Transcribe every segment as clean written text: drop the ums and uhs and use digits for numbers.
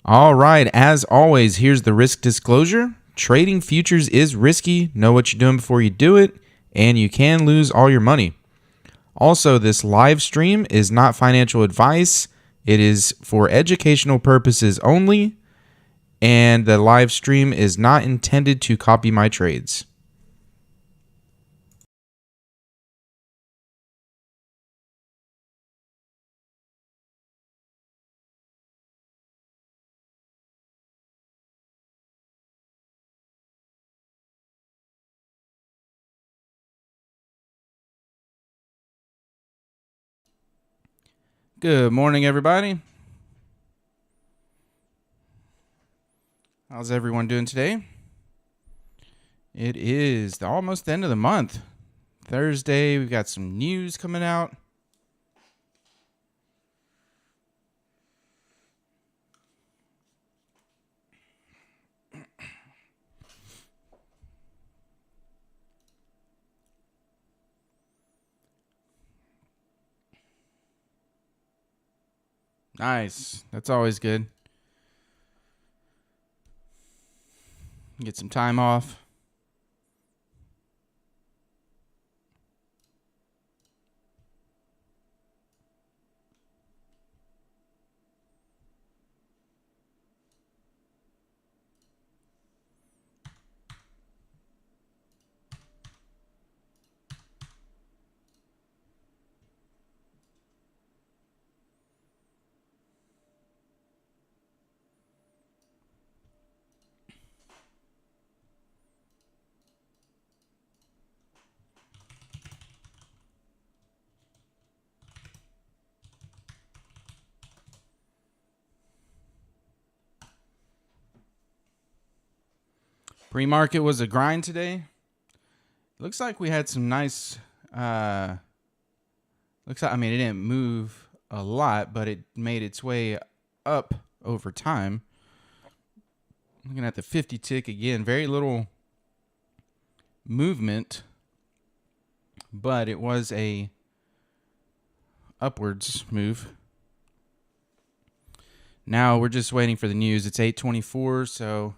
All right, as always, here's the risk disclosure. Trading futures is risky. Know what you're doing before you do it, and you can lose all your money. Also, this live stream is not financial advice. It is for educational purposes only, and the live stream is not intended to copy my trades. Good morning, everybody. How's everyone doing today? It is almost the end of the month. Thursday, we've got some news coming out. Nice. That's always good. Get some time off. Pre-market was a grind today. Looks like we had some nice. It didn't move a lot, but it made its way up over time. Looking at the 50 tick again, very little movement, but it was a upwards move. Now we're just waiting for the news. It's 8:24, so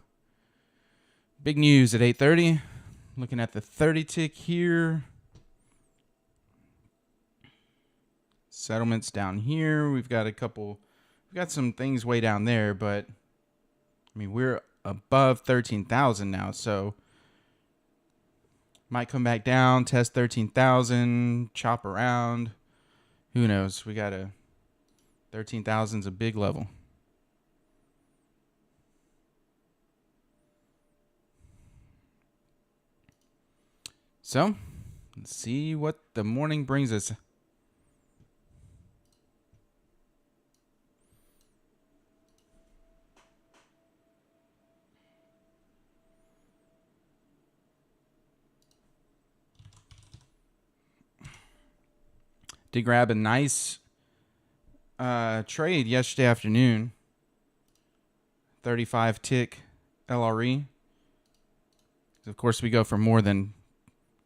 big news at 8:30. Looking at the 30 tick here. Settlements down here. We've got some things way down there, but I mean, we're above 13,000 now, so might come back down, test 13,000, chop around. Who knows? 13,000 is a big level. So, let's see what the morning brings us. Did grab a nice trade yesterday afternoon. 35 tick LRE. Of course, we go for more than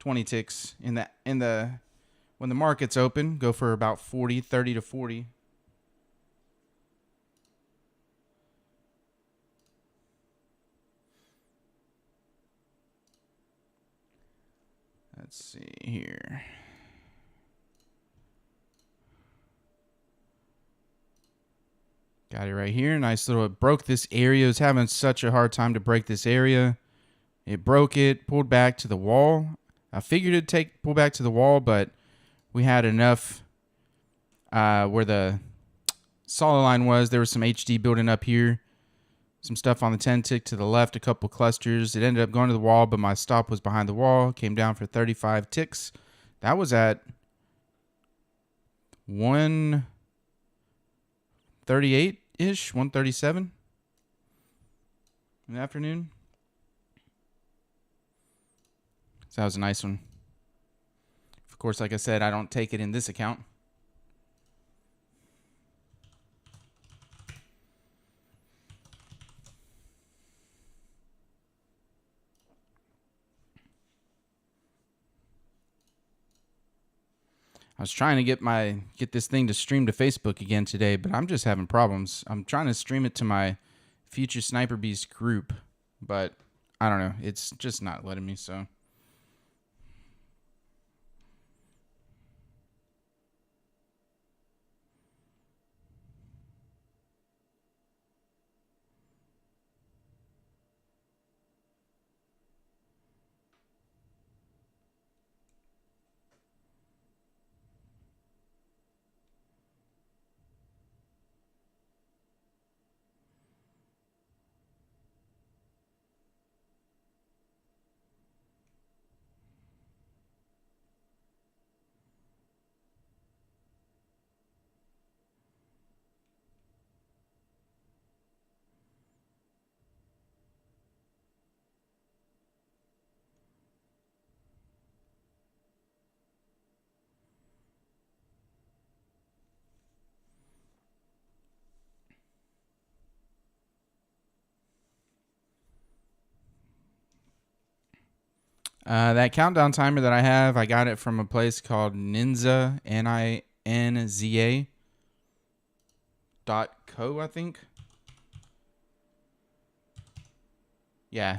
20 ticks when the market's open. Go for about 30 to 40. Let's see here. Got it right here. Nice little. It broke this area. It was having such a hard time to break this area. It broke it, pulled back to the wall. I figured it'd pull back to the wall, but we had enough where the solid line was. There was some HD building up here. Some stuff on the 10 tick to the left, a couple clusters. It ended up going to the wall, but my stop was behind the wall. Came down for 35 ticks. That was at 138-ish, 137 in the afternoon. So that was a nice one. Of course, like I said, I don't take it in this account. I was trying to get this thing to stream to Facebook again today, but I'm just having problems. I'm trying to stream it to my Future Sniper Beast group, but I don't know. It's just not letting me, so. That countdown timer that I have, I got it from a place called Ninza, Ninza .co, I think. Yeah,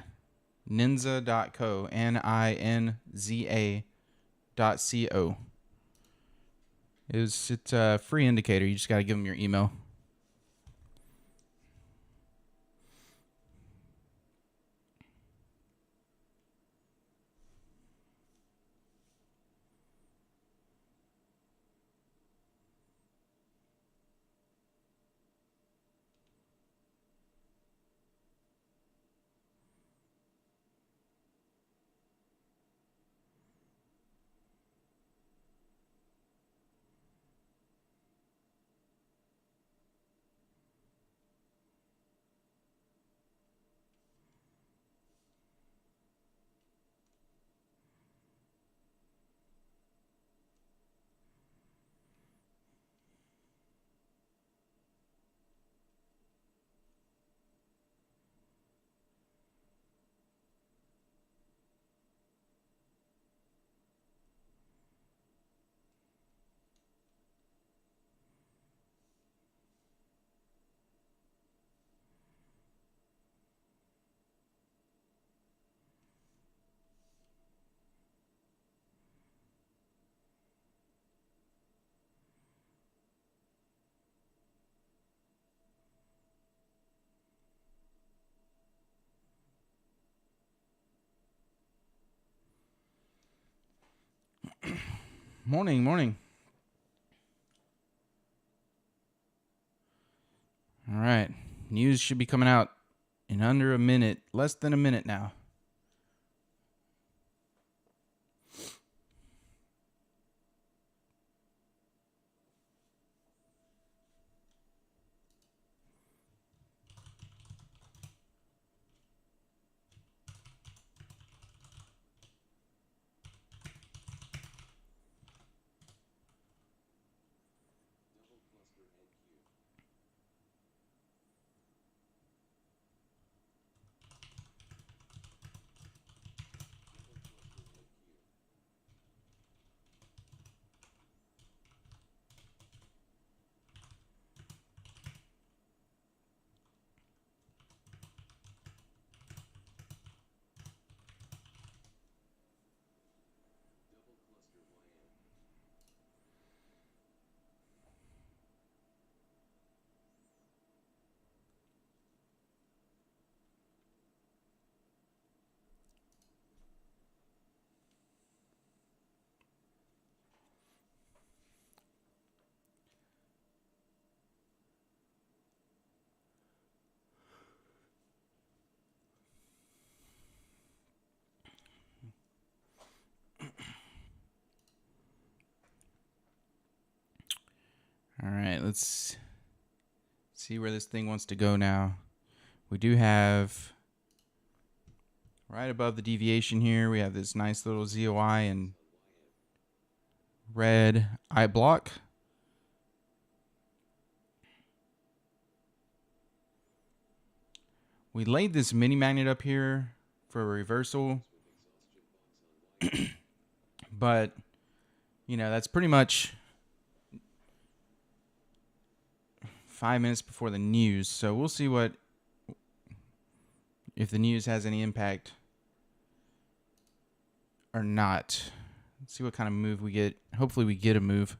ninza.co, Ninza.co. It's a free indicator. You just got to give them your email. Morning. All right. News should be coming out in under a minute, less than a minute now. All right, let's see where this thing wants to go now. We do have right above the deviation here, we have this nice little ZOI and red eye block. We laid this mini magnet up here for a reversal, but you know, that's pretty much 5 minutes before the news. So we'll see what if the news has any impact or not. Let's see what kind of move we get. Hopefully we get a move.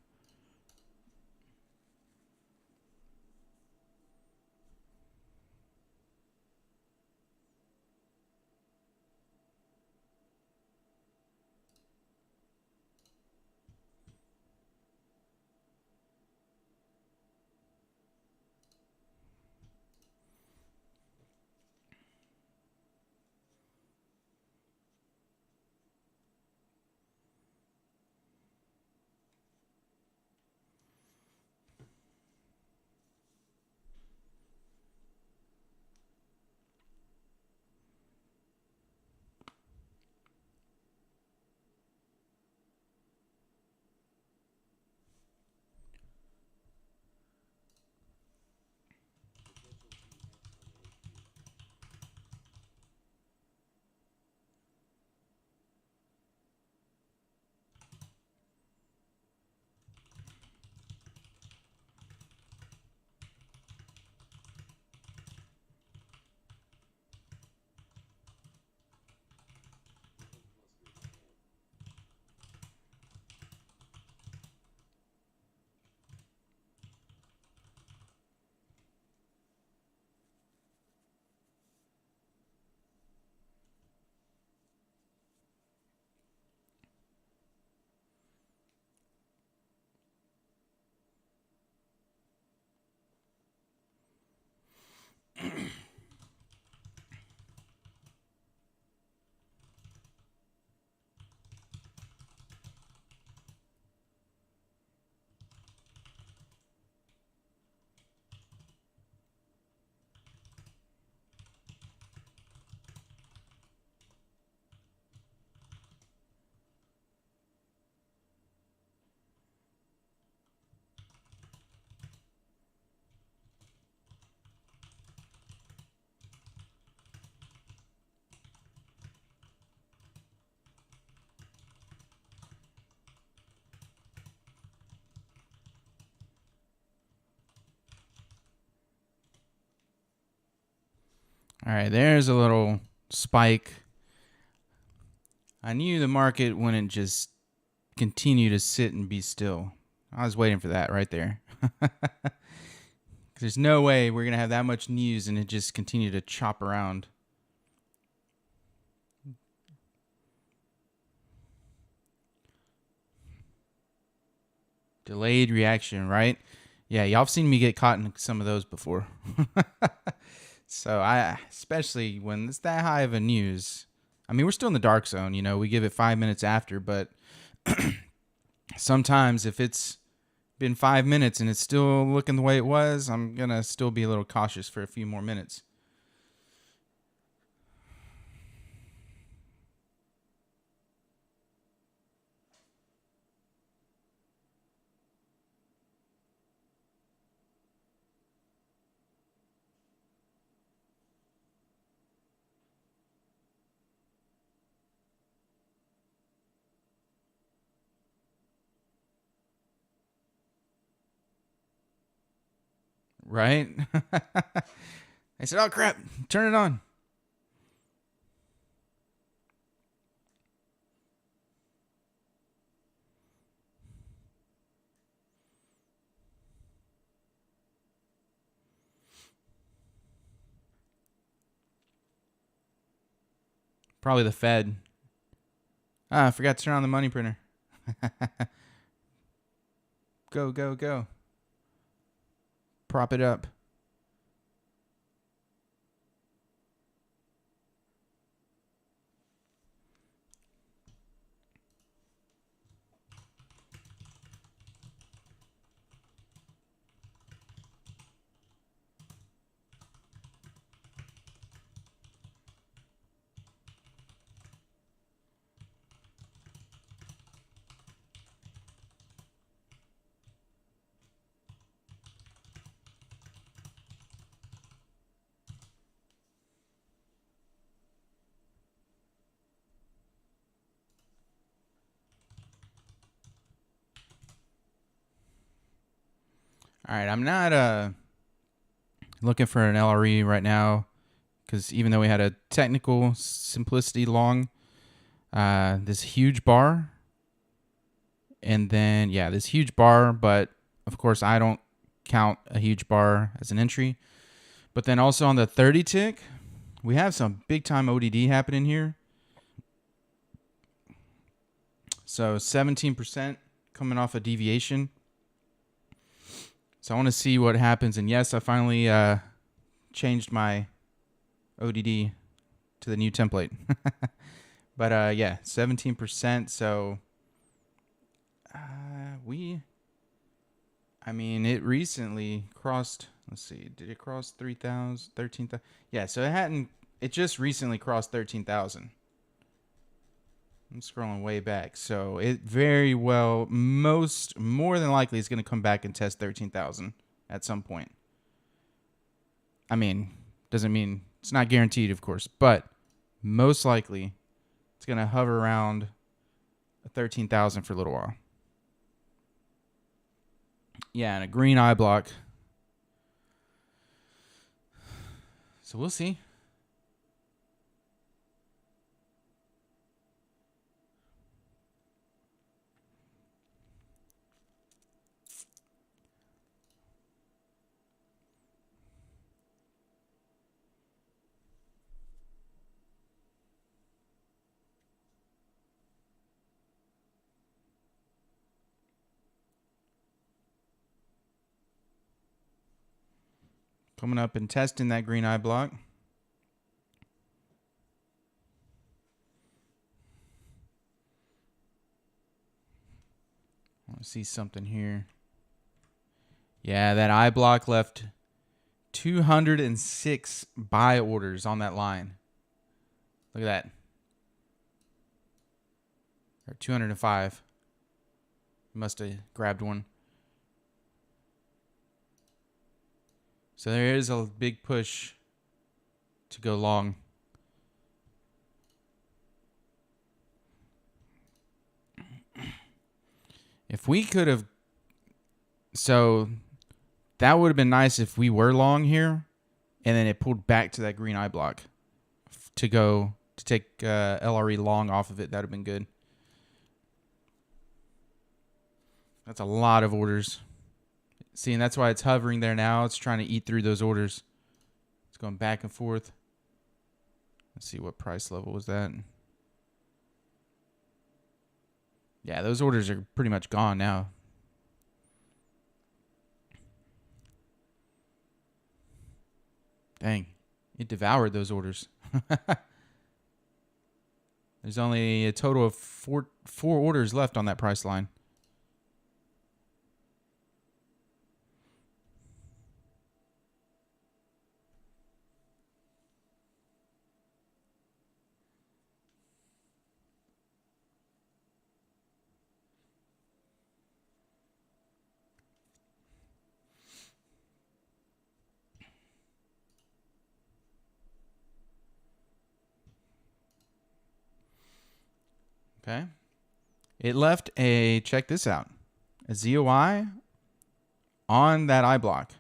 All right, there's a little spike. I knew the market wouldn't just continue to sit and be still. I was waiting for that right there. There's no way we're going to have that much news and it just continue to chop around. Delayed reaction, right? Yeah, y'all have seen me get caught in some of those before. So especially when it's that high of a news. I mean, we're still in the dark zone, we give it 5 minutes after, but sometimes if it's been 5 minutes and it's still looking the way it was, I'm going to still be a little cautious for a few more minutes. Right? I said, oh, crap, turn it on. Probably the Fed. I forgot to turn on the money printer. Go, go, go. Prop it up. All right, I'm not looking for an LRE right now because even though we had a technical simplicity long, this huge bar, and then, yeah, this huge bar, but of course I don't count a huge bar as an entry. But then also on the 30 tick, we have some big time ODD happening here. So 17% coming off a deviation. So I want to see what happens. And yes, I finally changed my ODD to the new template. But yeah, 17%. So it recently crossed, let's see, did it cross 3,000, 13,000? Yeah, so it just recently crossed 13,000. I'm scrolling way back. So it very well, more than likely is going to come back and test 13,000 at some point. Doesn't mean, it's not guaranteed, of course, but most likely it's going to hover around 13,000 for a little while. Yeah, and a green eye block. So we'll see. Coming up and testing that green eye block. I want to see something here. Yeah, that eye block left 206 buy orders on that line. Look at that. Or 205. Must have grabbed one. So there is a big push to go long. If we could have, so that would have been nice if we were long here, and then it pulled back to that green eye block to take LRE long off of it. That would have been good. That's a lot of orders. See, and that's why it's hovering there now. It's trying to eat through those orders. It's going back and forth. Let's see, what price level was that? Yeah, those orders are pretty much gone now. Dang, it devoured those orders. There's only a total of four orders left on that price line. Okay. It left check this out, a ZOI on that eye block.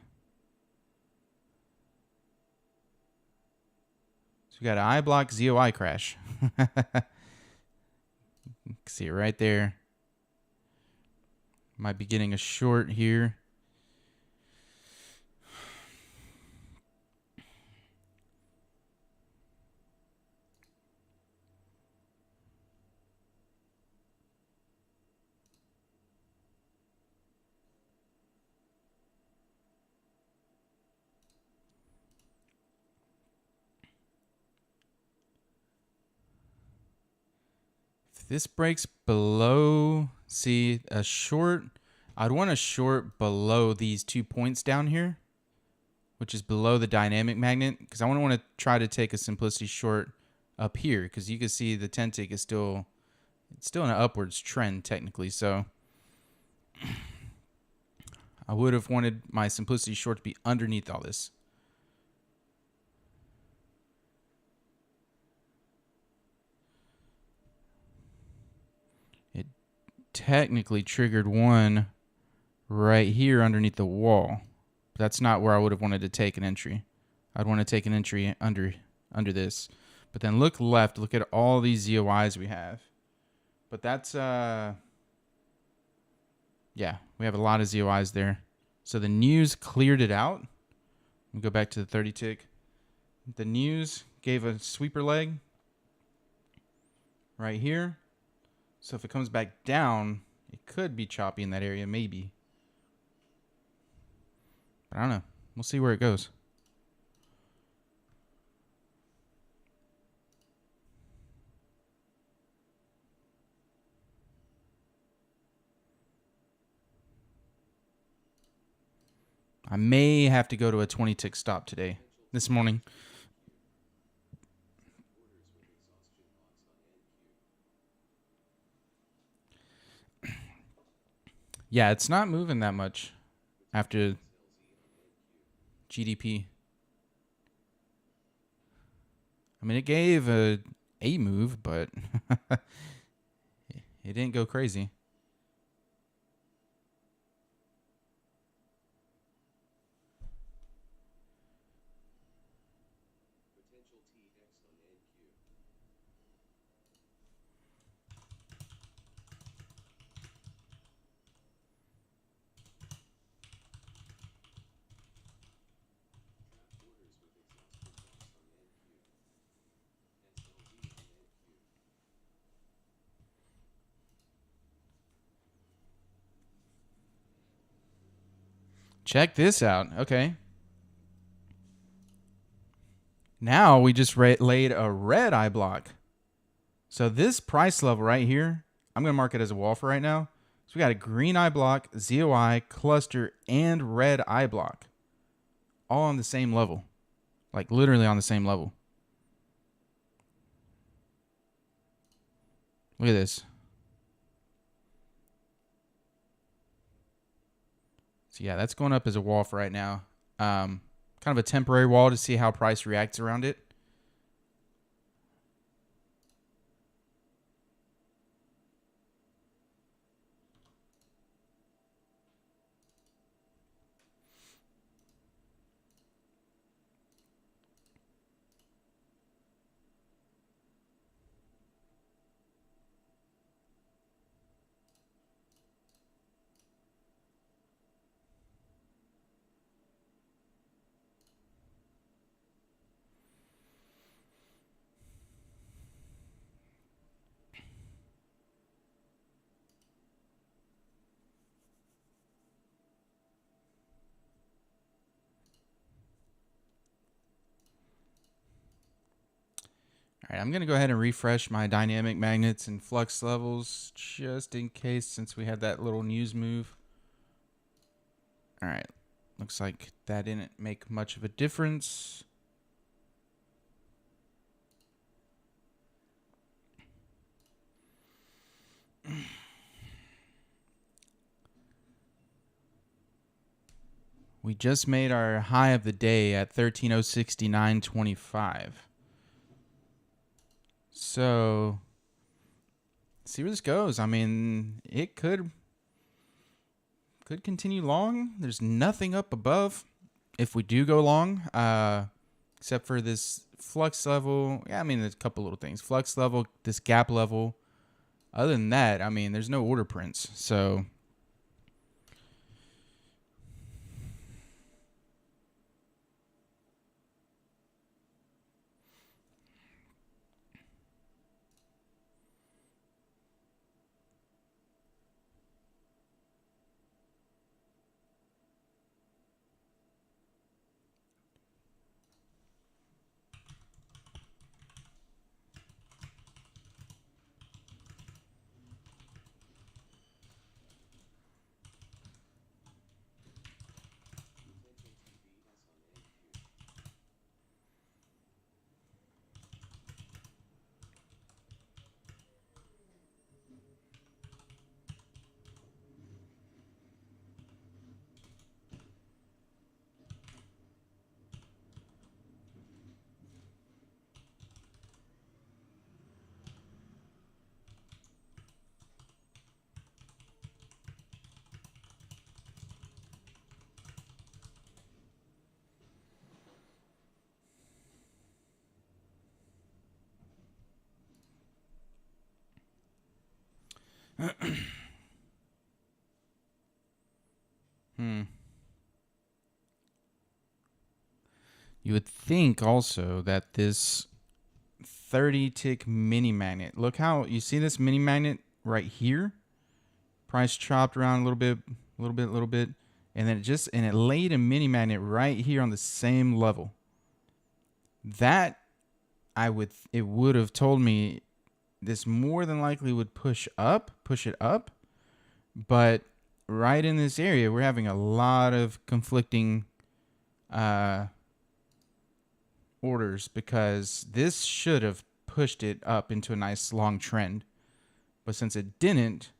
So we got an eye block ZOI crash. See it right there. Might be getting a short here. If this breaks below, see a short, I'd want a short below these 2 points down here, which is below the dynamic magnet, because I want to try to take a simplicity short up here, because you can see the 10 tick is still in an upwards trend technically. So I would have wanted my simplicity short to be underneath all this. It technically triggered one right here underneath the wall. But that's not where I would have wanted to take an entry. I'd want to take an entry under under this. But then look left. Look at all these ZOIs we have. But that's, yeah, we have a lot of ZOIs there. So the news cleared it out. Let me go back to the 30 tick. The news gave a sweeper leg right here. So if it comes back down, it could be choppy in that area, maybe. But I don't know. We'll see where it goes. I may have to go to a 20 tick stop today, this morning. Yeah, it's not moving that much after GDP. I mean, it gave a move, but it didn't go crazy. Check this out. Okay. Now we just laid a red eye block. So this price level right here, I'm going to mark it as a wall for right now. So we got a green eye block, ZOI, cluster, and red eye block. All on the same level. Like literally on the same level. Look at this. So yeah, that's going up as a wall for right now. Kind of a temporary wall to see how price reacts around it. All right, I'm going to go ahead and refresh my dynamic magnets and flux levels just in case, since we had that little news move. All right, looks like that didn't make much of a difference. We just made our high of the day at 13:069.25. So, see where this goes. I mean, it could continue long. There's nothing up above if we do go long, except for this flux level. Yeah, I mean, there's a couple little things. Flux level, this gap level. Other than that, I mean, there's no order prints. So, Hmm. You would think also that this 30 tick mini magnet. Look how you see this mini magnet right here. Price chopped around a little bit, and then it laid a mini magnet right here on the same level. That it would have told me this more than likely would push it up, but right in this area we're having a lot of conflicting orders because this should have pushed it up into a nice long trend, but since it didn't,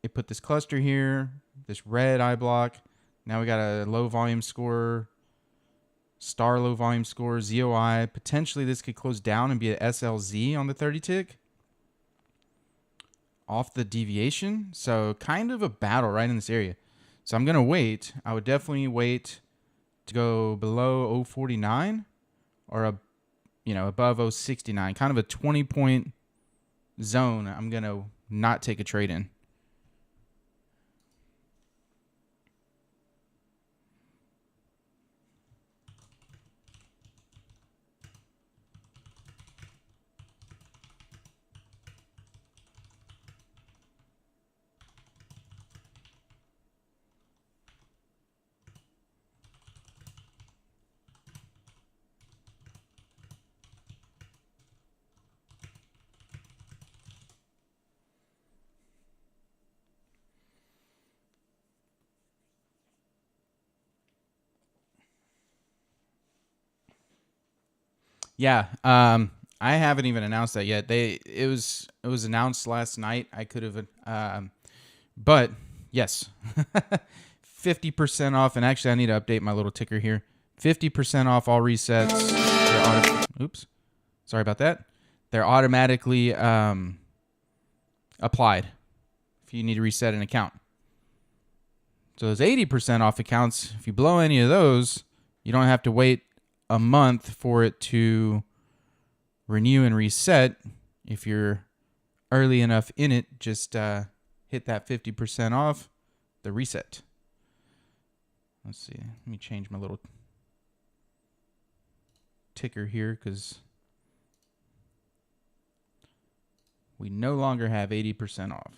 it put this cluster here, this red eye block. Now we got a low volume score, star low volume score, ZOI. Potentially this could close down and be an SLZ on the 30 tick off the deviation. So kind of a battle right in this area. So I'm going to wait. I would definitely wait to go below 049 or above 069. Kind of a 20-point zone. I'm going to not take a trade in. Yeah, I haven't even announced that yet. It was announced last night. I could have, but yes, 50% off. And actually, I need to update my little ticker here. 50% off all resets. Oops, sorry about that. They're automatically applied if you need to reset an account. So those 80% off accounts, if you blow any of those, you don't have to wait a month for it to renew and reset. If you're early enough in it, just hit that 50% off the reset. Let's see. Let me change my little ticker here because we no longer have 80% off.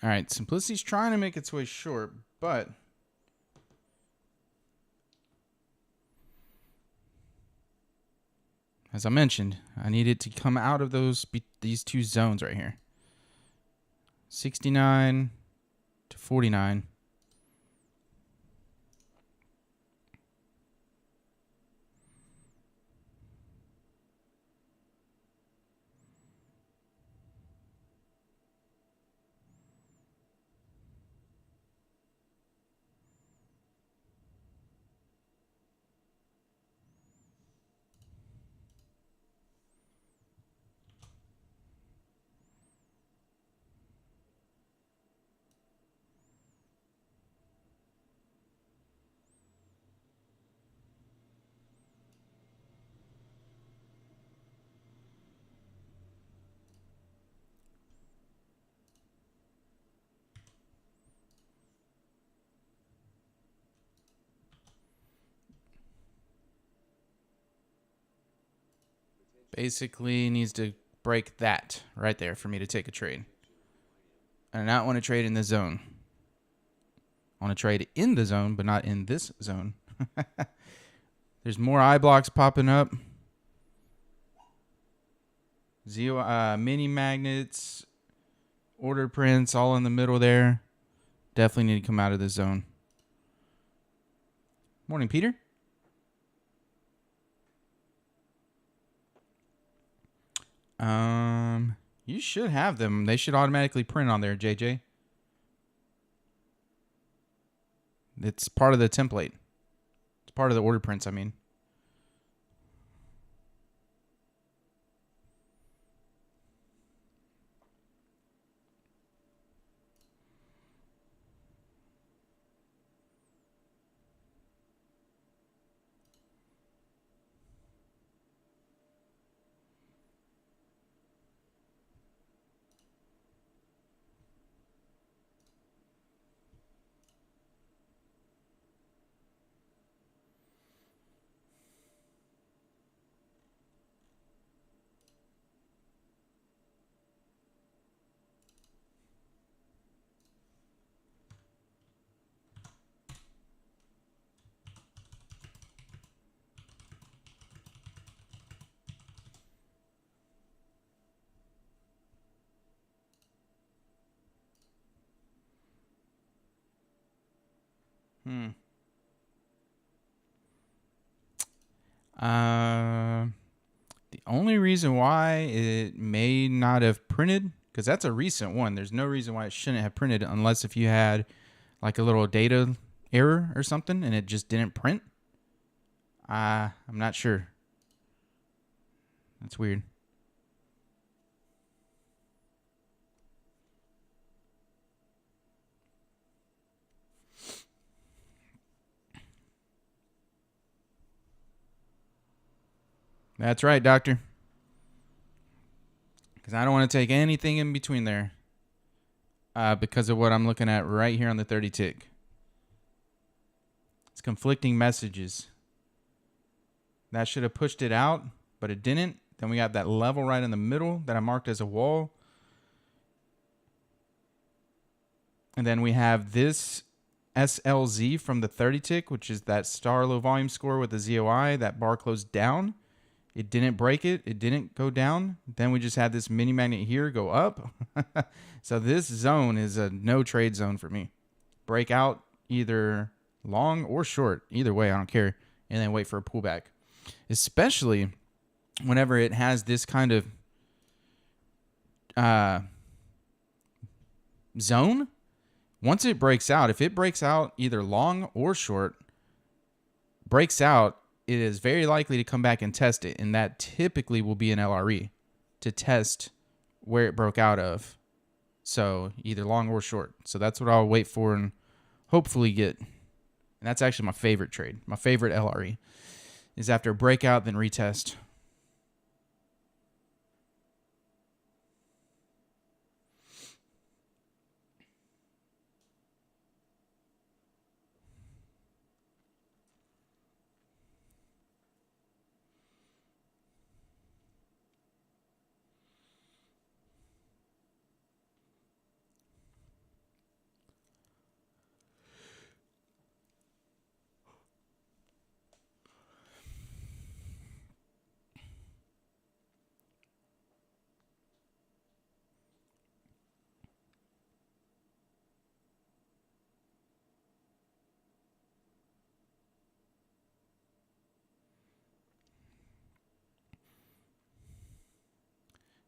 All right, Simplicity's trying to make its way short, but as I mentioned, I need it to come out of these two zones right here. 69 to 49. Basically needs to break that right there for me to take a trade. I do not want to trade in the zone. I want to trade in the zone, but not in this zone. There's more I blocks popping up. Mini magnets, order prints, all in the middle there. Definitely need to come out of this zone. Morning, Peter. You should have them. They should automatically print on there, JJ. It's part of the template. It's part of the order prints, I mean. The only reason why it may not have printed, because that's a recent one. There's no reason why it shouldn't have printed unless if you had like a little data error or something and it just didn't print. I'm not sure. That's weird. That's right, doctor. Because I don't want to take anything in between there because of what I'm looking at right here on the 30 tick. It's conflicting messages. That should have pushed it out, but it didn't. Then we got that level right in the middle that I marked as a wall. And then we have this SLZ from the 30 tick, which is that star low volume score with the ZOI. That bar closed down. It didn't break it. It didn't go down. Then we just had this mini magnet here go up. So this zone is a no trade zone for me. Break out either long or short. Either way, I don't care. And then wait for a pullback. Especially whenever it has this kind of zone. Once it breaks out, if it breaks out either long or short, breaks out, it is very likely to come back and test it. And that typically will be an LRE to test where it broke out of. So either long or short. So that's what I'll wait for and hopefully get. And that's actually my favorite trade. My favorite LRE is after a breakout, then retest.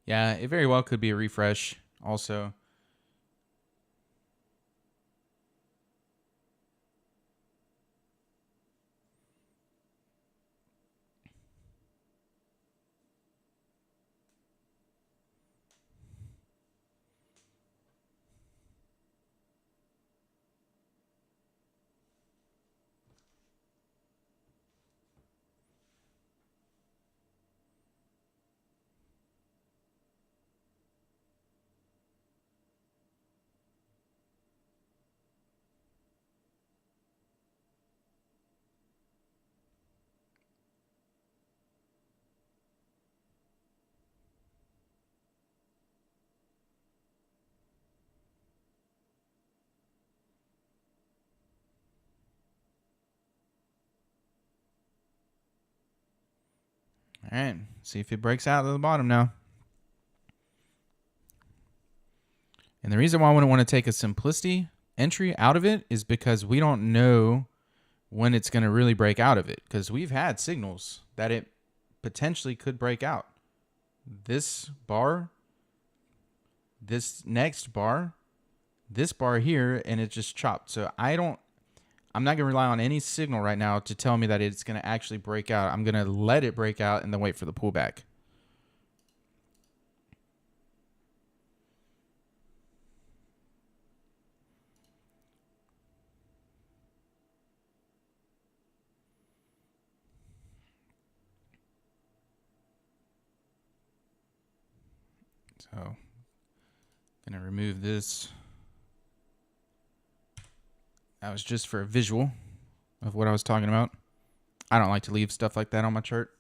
Yeah, it very well could be a refresh also. All right, see if it breaks out of the bottom now. And the reason why I wouldn't want to take a simplicity entry out of it is because we don't know when it's going to really break out of it, because we've had signals that it potentially could break out. This bar, this next bar, this bar here, and it just chopped. So I'm not going to rely on any signal right now to tell me that it's going to actually break out. I'm going to let it break out and then wait for the pullback. So I'm going to remove this. That was just for a visual of what I was talking about. I don't like to leave stuff like that on my chart.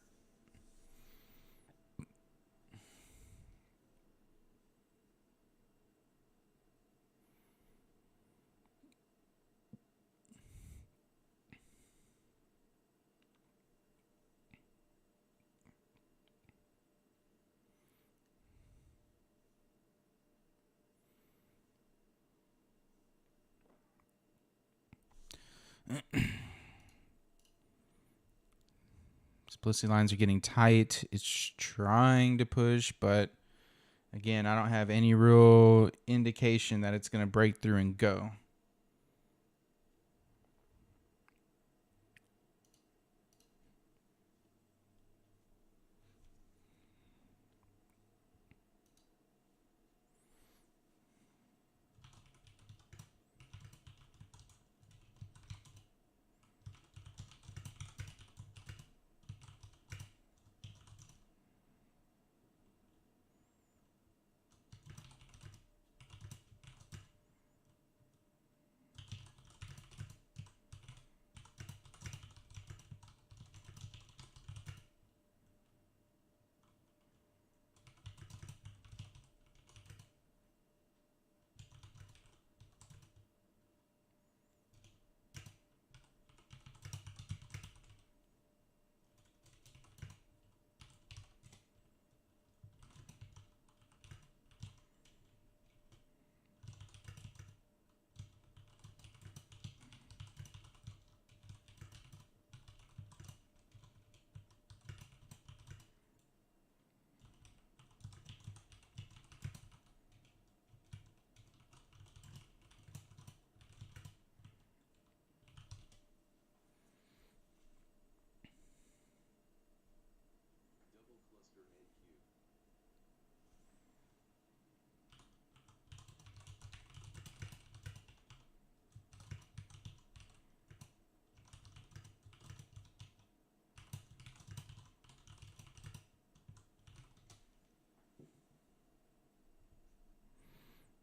Simplicity lines are getting tight. It's trying to push, but again, I don't have any real indication that it's going to break through and go.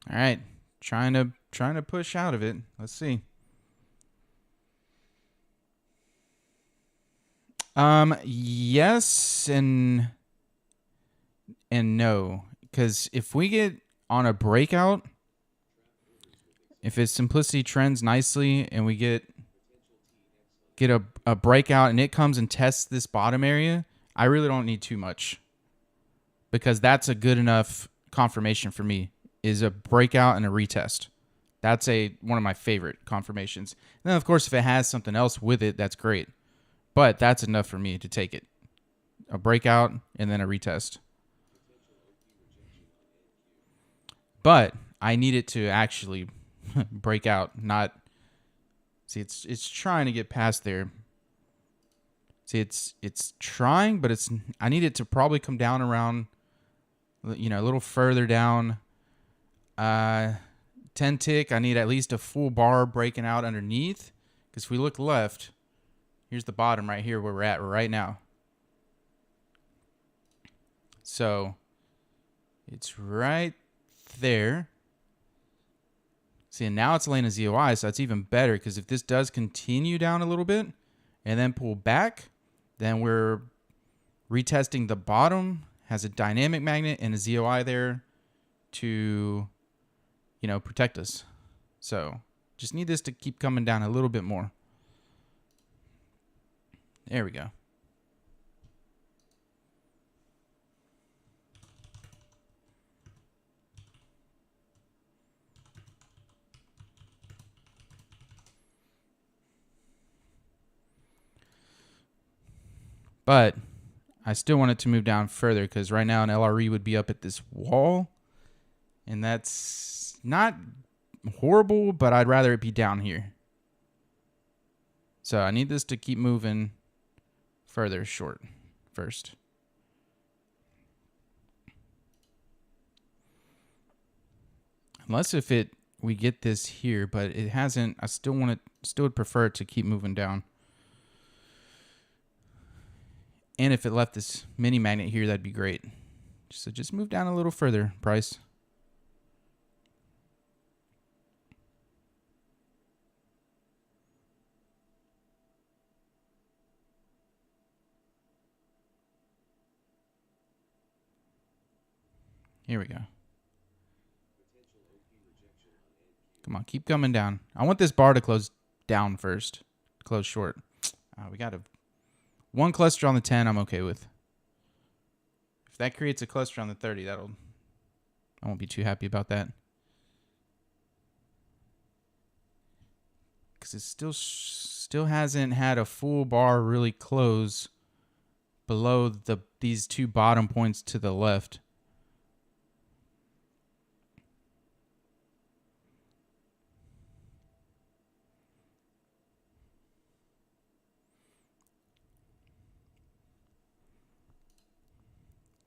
All right, trying to push out of it. Let's see. Yes and no, because if we get on a breakout, if its simplicity trends nicely and we get a breakout and it comes and tests this bottom area, I really don't need too much, because that's a good enough confirmation for me, is a breakout and a retest. That's one of my favorite confirmations. And then, of course, if it has something else with it, that's great. But that's enough for me to take it. A breakout and then a retest. But I need it to actually break out, not... See, it's trying to get past there. See, it's trying, but I need it to probably come down around, a little further down. 10 tick, I need at least a full bar breaking out underneath. Because if we look left, here's the bottom right here where we're at right now. So it's right there. See, and now it's laying a ZOI, so that's even better, because if this does continue down a little bit and then pull back, then we're retesting the bottom, has a dynamic magnet and a ZOI there to, protect us. So just need this to keep coming down a little bit more. There we go. But I still want it to move down further because right now an LRE would be up at this wall. And that's not horrible, but I'd rather it be down here. So I need this to keep moving further short first. Unless if we get this here, but it hasn't. I still would prefer it to keep moving down. And if it left this mini magnet here, that'd be great. So just move down a little further, price. Here we go. Come on, keep coming down. I want this bar to close down first. Close short. We got one cluster on the 10 I'm okay with. If that creates a cluster on the 30, I won't be too happy about that. Because it still hasn't had a full bar really close below these two bottom points to the left.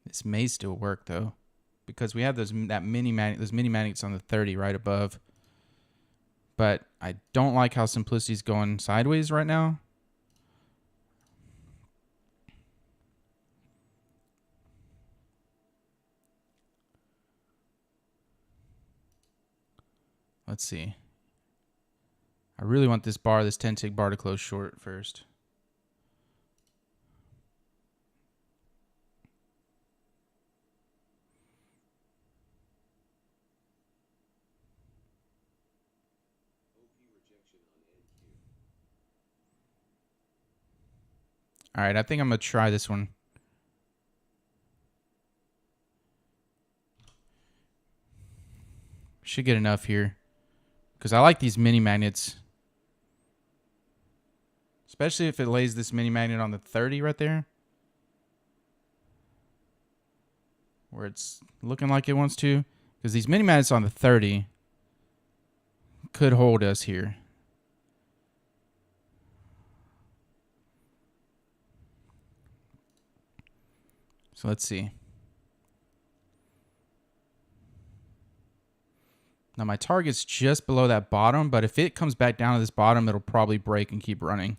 This may still work though, because we have those mini magnets on the 30 right above. But I don't like how Simplicity's going sideways right now. Let's see. I really want this 10 tick bar to close short first. All right, I think I'm going to try this one. Should get enough here. Because I like these mini magnets. Especially if it lays this mini magnet on the 30 right there. Where it's looking like it wants to. Because these mini magnets on the 30 could hold us here. So let's see. Now my target's just below that bottom, but if it comes back down to this bottom, it'll probably break and keep running.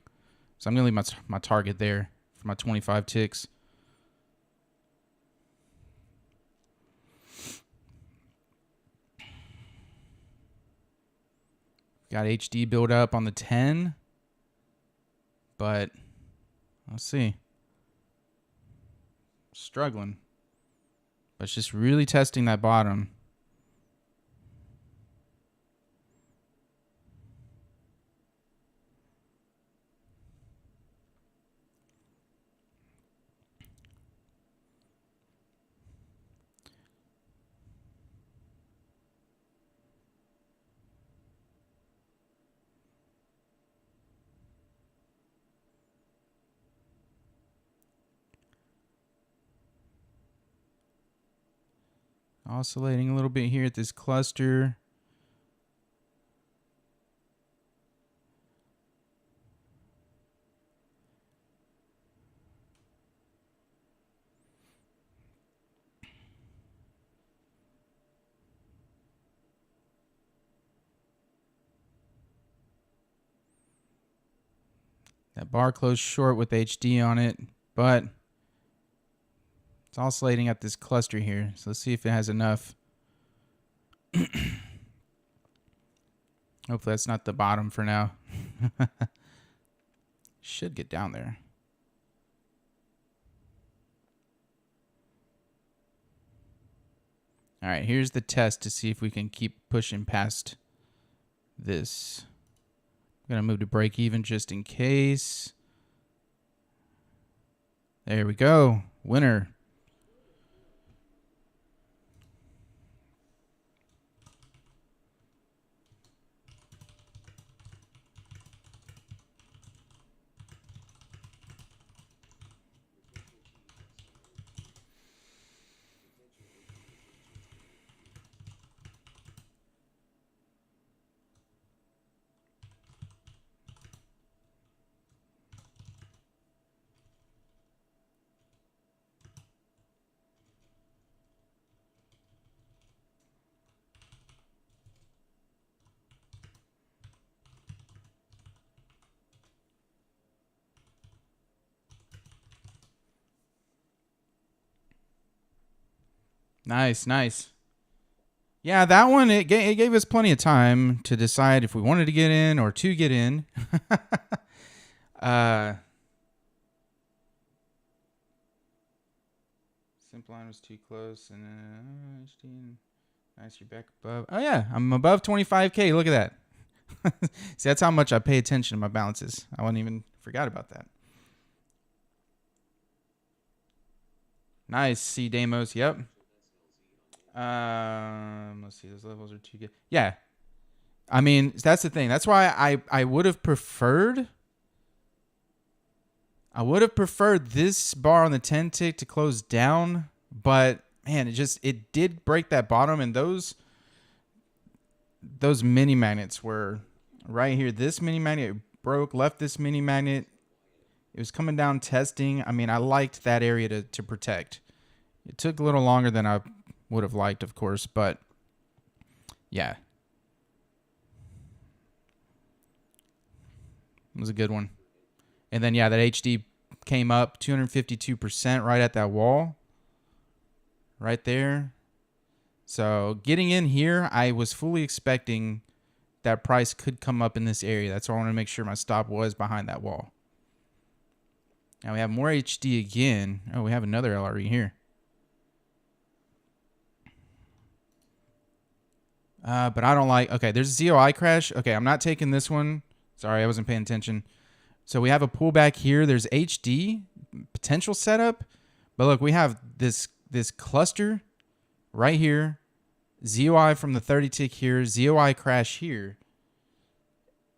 So I'm going to leave my target there for my 25 ticks. Got HD build up on the 10. But let's see. Struggling. But it's just really testing that bottom. Oscillating a little bit here at this cluster. That bar closed short with HD on it, but it's oscillating at this cluster here. So let's see if it has enough. Hopefully that's not the bottom for now. Should get down there. All right, here's the test to see if we can keep pushing past this. I'm going to move to break even just in case. There we go. Winner. Nice, nice. Yeah, that one, it gave us plenty of time to decide if we wanted to get in or to get in. uh, Simple line was too close. And nice, you're back above. Oh, yeah, I'm above 25K. Look at that. See, that's how much I pay attention to my balances. I wouldn't even forgot about that. Nice, C Demos. Yep. Let's see. Those levels are too good. Yeah. I mean, that's the thing. That's why I would have preferred. I would have preferred this bar on the 10 tick to close down, but man, it did break that bottom, and those mini magnets were right here. This mini magnet broke, left this mini magnet. It was coming down testing. I mean, I liked that area to protect. It took a little longer than I would have liked, of course, but yeah. It was a good one. And then, yeah, that HD came up 252% right at that wall. Right there. So getting in here, I was fully expecting that price could come up in this area. That's why I wanted to make sure my stop was behind that wall. Now we have more HD again. Oh, we have another LRE here. But I don't like... Okay, there's a ZOI crash. Okay, I'm not taking this one. Sorry, I wasn't paying attention. So we have a pullback here. There's HD potential setup. But look, we have this cluster right here. ZOI from the 30 tick here. ZOI crash here.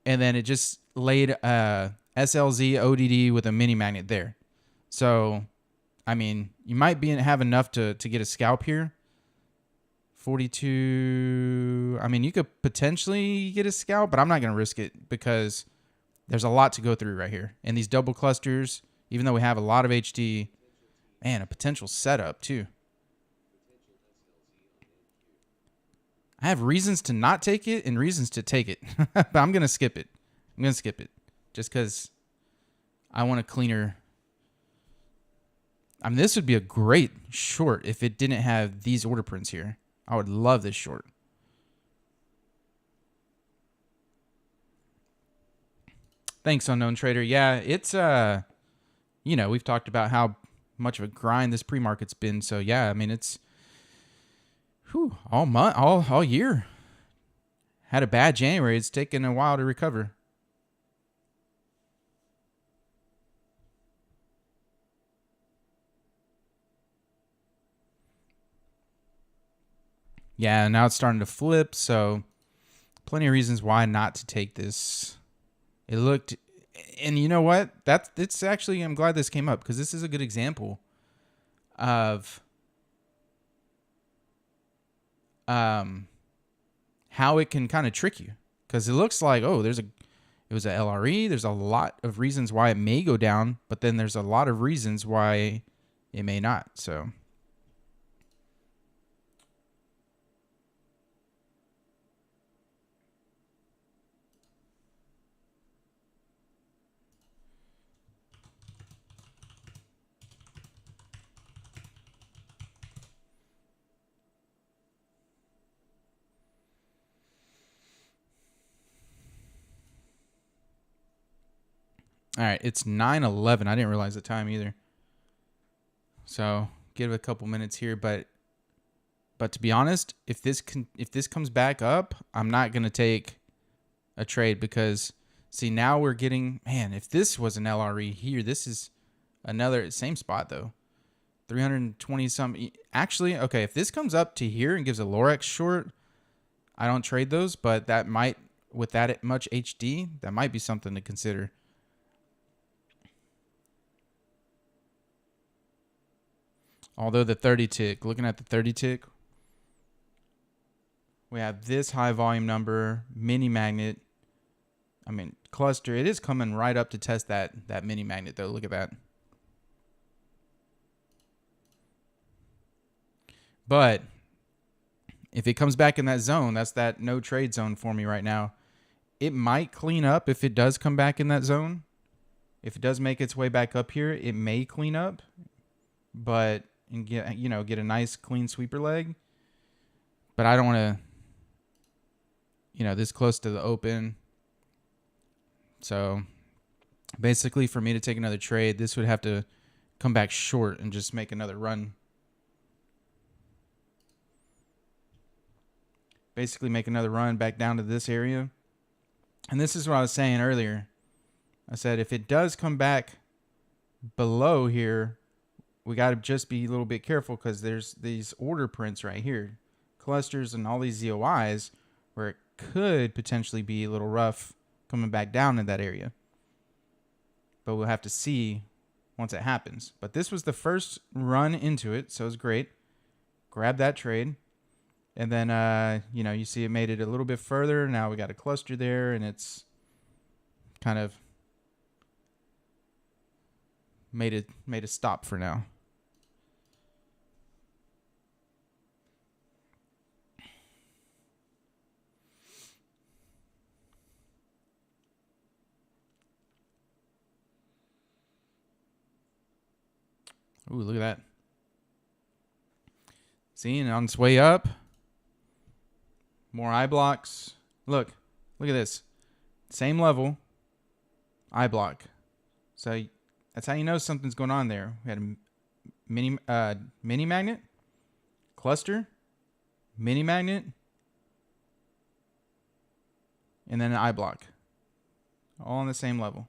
And then it just laid SLZ ODD with a mini magnet there. So, I mean, you might have enough to get a scalp here. 42. I mean, you could potentially get a scalp, but I'm not going to risk it because there's a lot to go through right here. And these double clusters, even though we have a lot of HD, man, a potential setup too. I have reasons to not take it and reasons to take it, but I'm going to skip it. I'm going to skip it just because I want a cleaner. I mean, this would be a great short if it didn't have these order prints here. I would love this short. Thanks, Unknown Trader. Yeah, it's, we've talked about how much of a grind this pre-market's been. So, yeah, I mean, it's all year. Had a bad January. It's taken a while to recover. Yeah, now it's starting to flip, so plenty of reasons why not to take this. It looked, and you know what? It's actually, I'm glad this came up because this is a good example of how it can kind of trick you. Because it looks like, it was a LRE. There's a lot of reasons why it may go down, but then there's a lot of reasons why it may not. So. All right, it's 9:11. I didn't realize the time either. So give it a couple minutes here, but to be honest, if this comes back up, I'm not gonna take a trade because see now we're getting if this was an LRE here, this is another same spot though, 320 something. Actually, okay, if this comes up to here and gives a Lorex short, I don't trade those, but that might with that much HD, that might be something to consider. Although the 30 tick, looking at the 30 tick, we have this high volume number, mini magnet. I mean, cluster. It is coming right up to test that mini magnet, though. Look at that. But if it comes back in that zone, that's that no trade zone for me right now. It might clean up if it does come back in that zone. If it does make its way back up here, it may clean up. But and get get a nice clean sweeper leg. But I don't want to, this close to the open. So basically, for me to take another trade, this would have to come back short and just make another run. Basically make another run back down to this area. And this is what I was saying earlier. I said if it does come back below here, we got to just be a little bit careful because there's these order prints right here, clusters and all these ZOIs, where it could potentially be a little rough coming back down in that area. But we'll have to see once it happens. But this was the first run into it, so it was great. Grab that trade. And then, you see it made it a little bit further. Now we got a cluster there, and it's kind of made a stop for now. Ooh, look at that. See, on its way up. More eye blocks. Look at this. Same level. Eye block. So that's how you know something's going on there. We had a mini magnet, cluster, mini magnet, and then an eye block. All on the same level.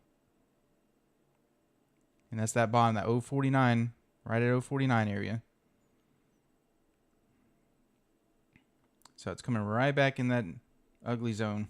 And that's that bottom, that 049, right at 049 area. So it's coming right back in that ugly zone.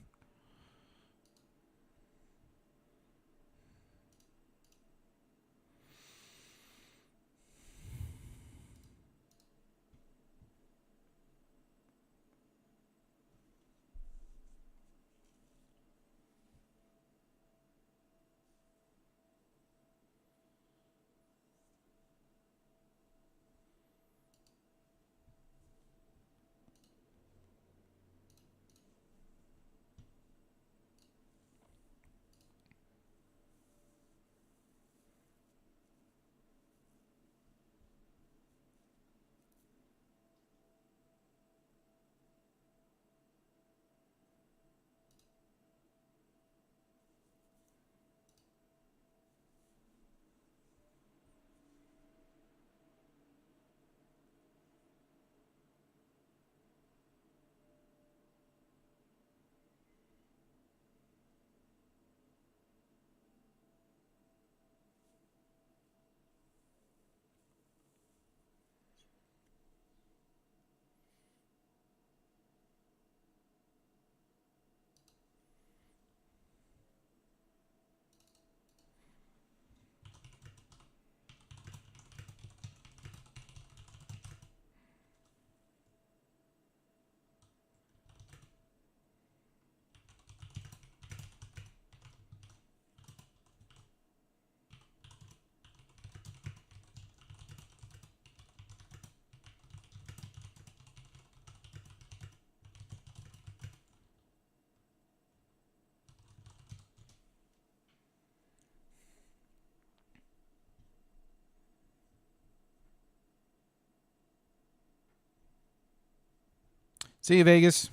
See you, Vegas.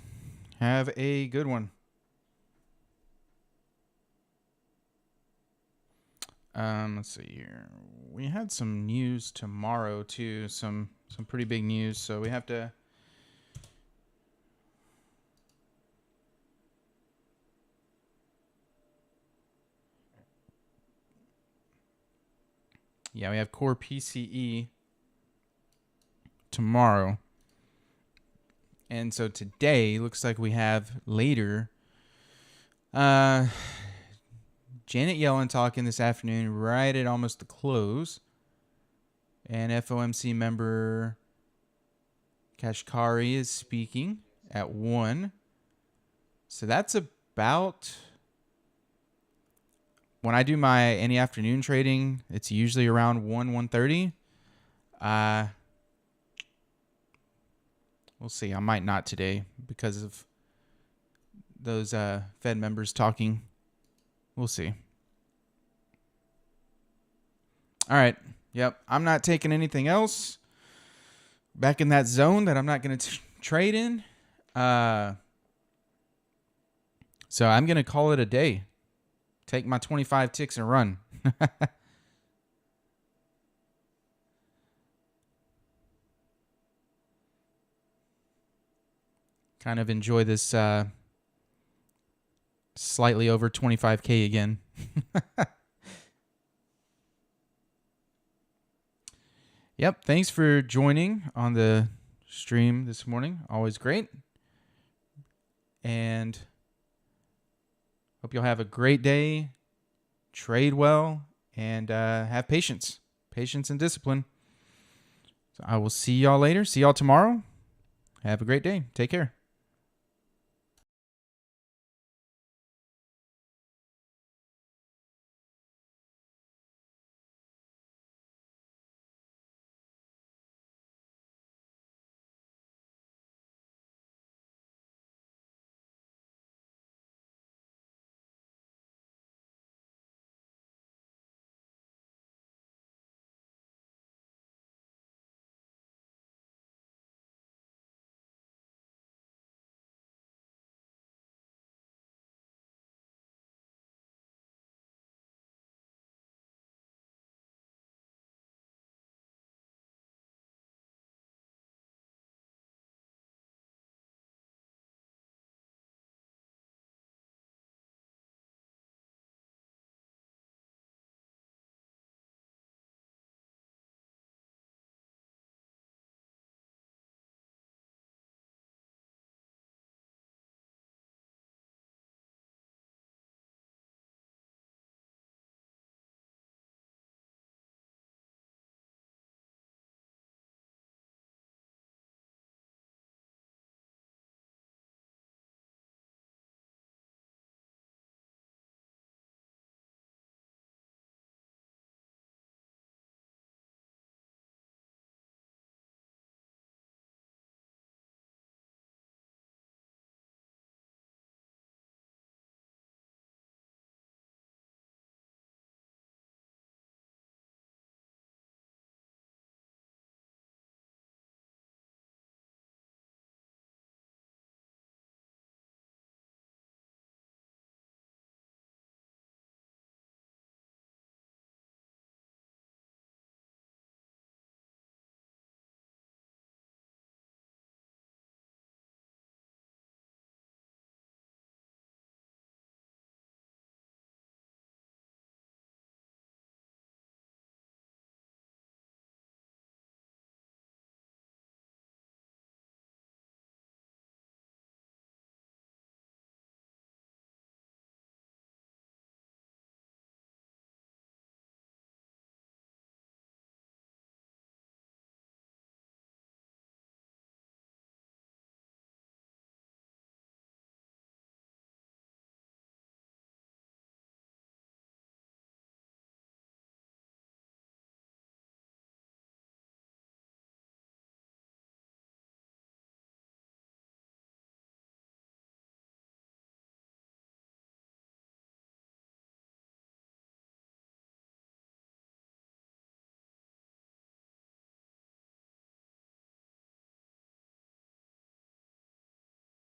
Have a good one. Let's see here. We had some news tomorrow too. Some pretty big news. So we have to. Yeah, we have core PCE tomorrow. And so today looks like we have later Janet Yellen talking this afternoon right at almost the close. And FOMC member Kashkari is speaking at 1. So that's about, when I do my any afternoon trading, it's usually around 1:30. We'll see. I might not today because of those Fed members talking. We'll see. All right. Yep. I'm not taking anything else. back in that zone that I'm not going to trade in. So I'm going to call it a day. Take my 25 ticks and run. Kind of enjoy this slightly over 25K again. Yep. Thanks for joining on the stream this morning. Always great. And hope you'll have a great day. Trade well and have patience. Patience and discipline. So I will see y'all later. See y'all tomorrow. Have a great day. Take care.